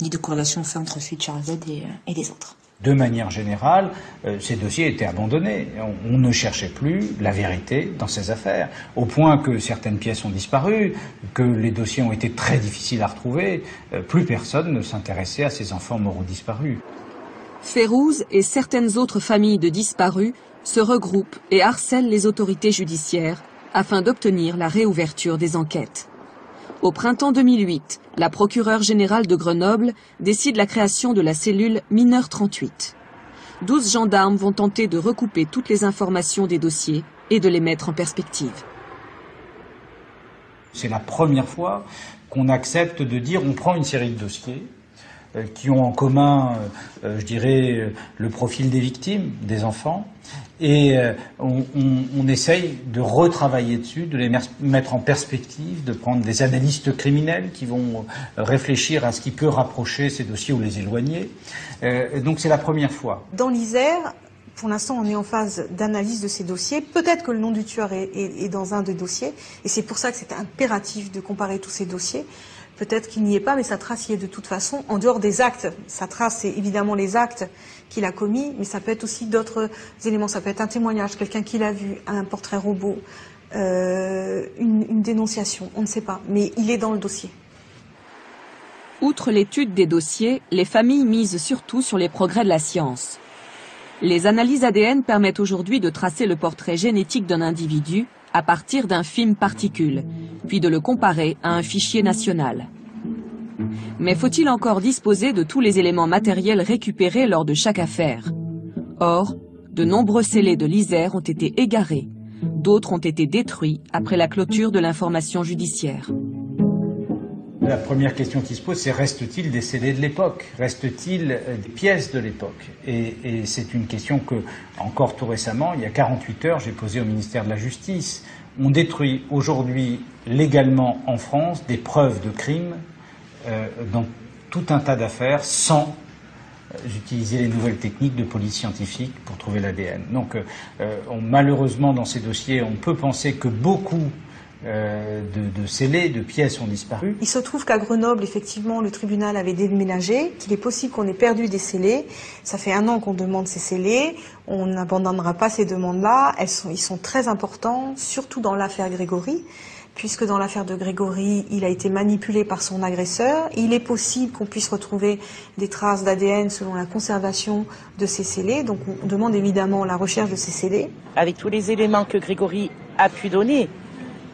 ni de corrélation fait entre celui de Charazade et les autres. De manière générale, ces dossiers étaient abandonnés. On ne cherchait plus la vérité dans ces affaires, au point que certaines pièces ont disparu, que les dossiers ont été très difficiles à retrouver. Plus personne ne s'intéressait à ces enfants morts ou disparus. Férouz et certaines autres familles de disparus se regroupent et harcèlent les autorités judiciaires afin d'obtenir la réouverture des enquêtes. Au printemps 2008, la procureure générale de Grenoble décide la création de la cellule Mineurs 38. 12 gendarmes vont tenter de recouper toutes les informations des dossiers et de les mettre en perspective. C'est la première fois qu'on accepte de dire on prend une série de dossiers qui ont en commun, je dirais, le profil des victimes, des enfants, et on essaye de retravailler dessus, de les mettre en perspective, de prendre des analystes criminels qui vont réfléchir à ce qui peut rapprocher ces dossiers ou les éloigner. Donc c'est la première fois. Dans l'Isère, pour l'instant, on est en phase d'analyse de ces dossiers. Peut-être que le nom du tueur est dans un des dossiers, et c'est pour ça que c'est impératif de comparer tous ces dossiers. Peut-être qu'il n'y est pas, mais sa trace y est de toute façon. En dehors des actes, sa trace, c'est évidemment les actes qu'il a commis, mais ça peut être aussi d'autres éléments. Ça peut être un témoignage, quelqu'un qui l'a vu, un portrait robot, une dénonciation, on ne sait pas. Mais il est dans le dossier. Outre l'étude des dossiers, les familles misent surtout sur les progrès de la science. Les analyses ADN permettent aujourd'hui de tracer le portrait génétique d'un individu à partir d'infimes particules, puis de le comparer à un fichier national. Mais faut-il encore disposer de tous les éléments matériels récupérés lors de chaque affaire? Or, de nombreux scellés de l'Isère ont été égarés, d'autres ont été détruits après la clôture de l'information judiciaire. La première question qui se pose, c'est reste-t-il des scellés de l'époque? Reste-t-il des pièces de l'époque? Et c'est une question que, encore tout récemment, il y a 48 heures, j'ai posée au ministère de la Justice. On détruit aujourd'hui légalement en France des preuves de crimes dans tout un tas d'affaires sans utiliser les nouvelles techniques de police scientifique pour trouver l'ADN. Donc malheureusement dans ces dossiers, on peut penser que beaucoup de scellés, de pièces ont disparu. Il se trouve qu'à Grenoble, effectivement, le tribunal avait déménagé, qu'il est possible qu'on ait perdu des scellés. Ça fait 1 an qu'on demande ces scellés. On n'abandonnera pas ces demandes-là. Ils sont très importants, surtout dans l'affaire Grégory, puisque dans l'affaire de Grégory, il a été manipulé par son agresseur. Il est possible qu'on puisse retrouver des traces d'ADN selon la conservation de ces scellés. Donc on demande évidemment la recherche de ces scellés. Avec tous les éléments que Grégory a pu donner,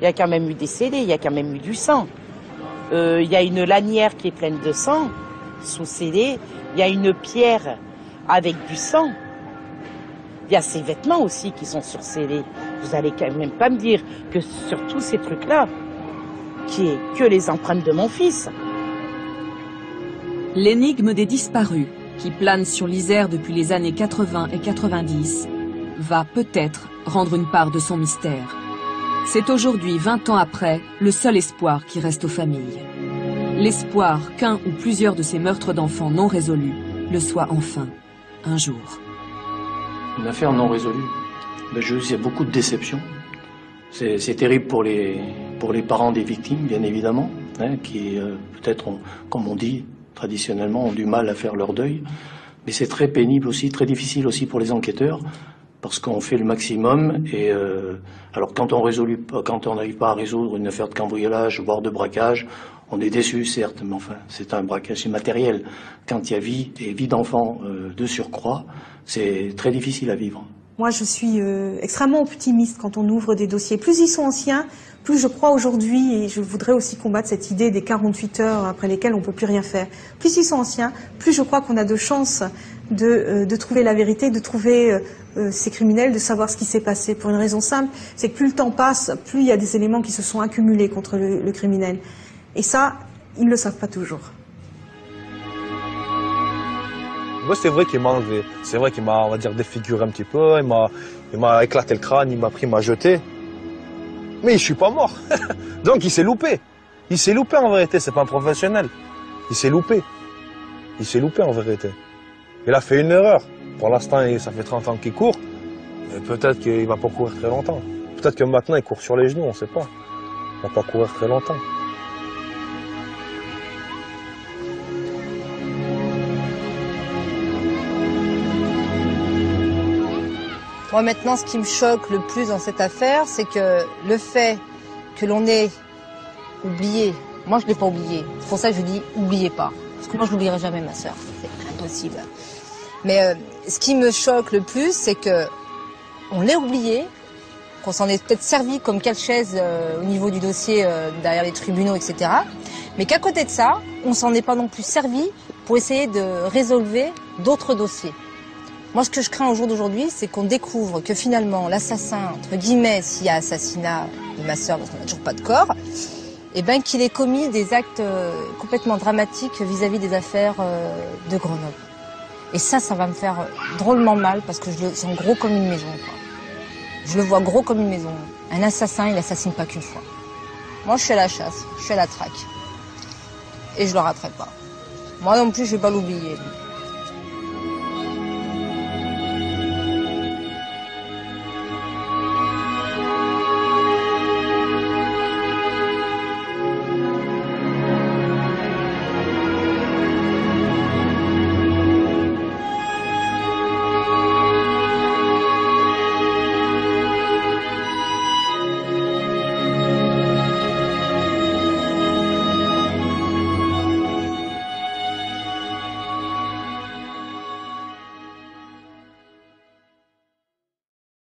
il y a quand même eu des scellés, il y a quand même eu du sang. Il y a une lanière qui est pleine de sang, sous scellé. Il y a une pierre avec du sang. Il y a ces vêtements aussi qui sont sur scellés. Vous allez quand même pas me dire que sur tous ces trucs-là, qui est que les empreintes de mon fils. L'énigme des disparus, qui plane sur l'Isère depuis les années 80 et 90, va peut-être rendre une part de son mystère. C'est aujourd'hui, 20 ans après, le seul espoir qui reste aux familles. L'espoir qu'un ou plusieurs de ces meurtres d'enfants non résolus le soient enfin, un jour. Une affaire non résolue. Ben, il y a beaucoup de déceptions. C'est terrible pour les parents des victimes, bien évidemment, hein, qui peut-être, comme on dit traditionnellement, ont du mal à faire leur deuil. Mais c'est très pénible aussi, très difficile aussi pour les enquêteurs, parce qu'on fait le maximum. Et alors quand on n'arrive pas à résoudre une affaire de cambriolage, voire de braquage, on est déçu, certes, mais enfin, c'est un braquage immatériel. Quand il y a vie, et vie d'enfant de surcroît, c'est très difficile à vivre. Moi, je suis extrêmement optimiste quand on ouvre des dossiers. Plus ils sont anciens, plus je crois aujourd'hui, et je voudrais aussi combattre cette idée des 48 heures après lesquelles on ne peut plus rien faire. Plus ils sont anciens, plus je crois qu'on a de chances de trouver la vérité, de trouver ces criminels, de savoir ce qui s'est passé. Pour une raison simple, c'est que plus le temps passe, plus il y a des éléments qui se sont accumulés contre le criminel. Et ça, ils ne le savent pas toujours. Moi, c'est vrai qu'il m'a enlevé. C'est vrai qu'il m'a, on va dire, défiguré un petit peu. Il m'a éclaté le crâne, il m'a jeté. Mais je suis pas mort. Donc il s'est loupé. Il s'est loupé en vérité, c'est pas un professionnel. Il s'est loupé. Il s'est loupé en vérité. Il a fait une erreur. Pour l'instant, ça fait 30 ans qu'il court. Et peut-être qu'il va pas courir très longtemps. Peut-être que maintenant, il court sur les genoux, on sait pas. Il va pas courir très longtemps. Moi maintenant, ce qui me choque le plus dans cette affaire, c'est que le fait que l'on ait oublié, moi je ne l'ai pas oublié, c'est pour ça que je dis oubliez pas, parce que moi je n'oublierai jamais ma sœur, c'est impossible. Mais ce qui me choque le plus, c'est que on l'ait oublié, qu'on s'en est peut-être servi comme cache-chaise au niveau du dossier derrière les tribunaux, etc. Mais qu'à côté de ça, on s'en est pas non plus servi pour essayer de résolver d'autres dossiers. Moi, ce que je crains au jour d'aujourd'hui, c'est qu'on découvre que finalement, l'assassin, entre guillemets, s'il y a assassinat de ma sœur, parce qu'on n'a toujours pas de corps, eh ben, qu'il ait commis des actes complètement dramatiques vis-à-vis des affaires de Grenoble. Et ça va me faire drôlement mal, parce que je le sens gros comme une maison, quoi. Je le vois gros comme une maison. Un assassin, il n'assassine pas qu'une fois. Moi, je suis à la chasse, je suis à la traque. Et je le raterai pas. Moi non plus, je vais pas l'oublier.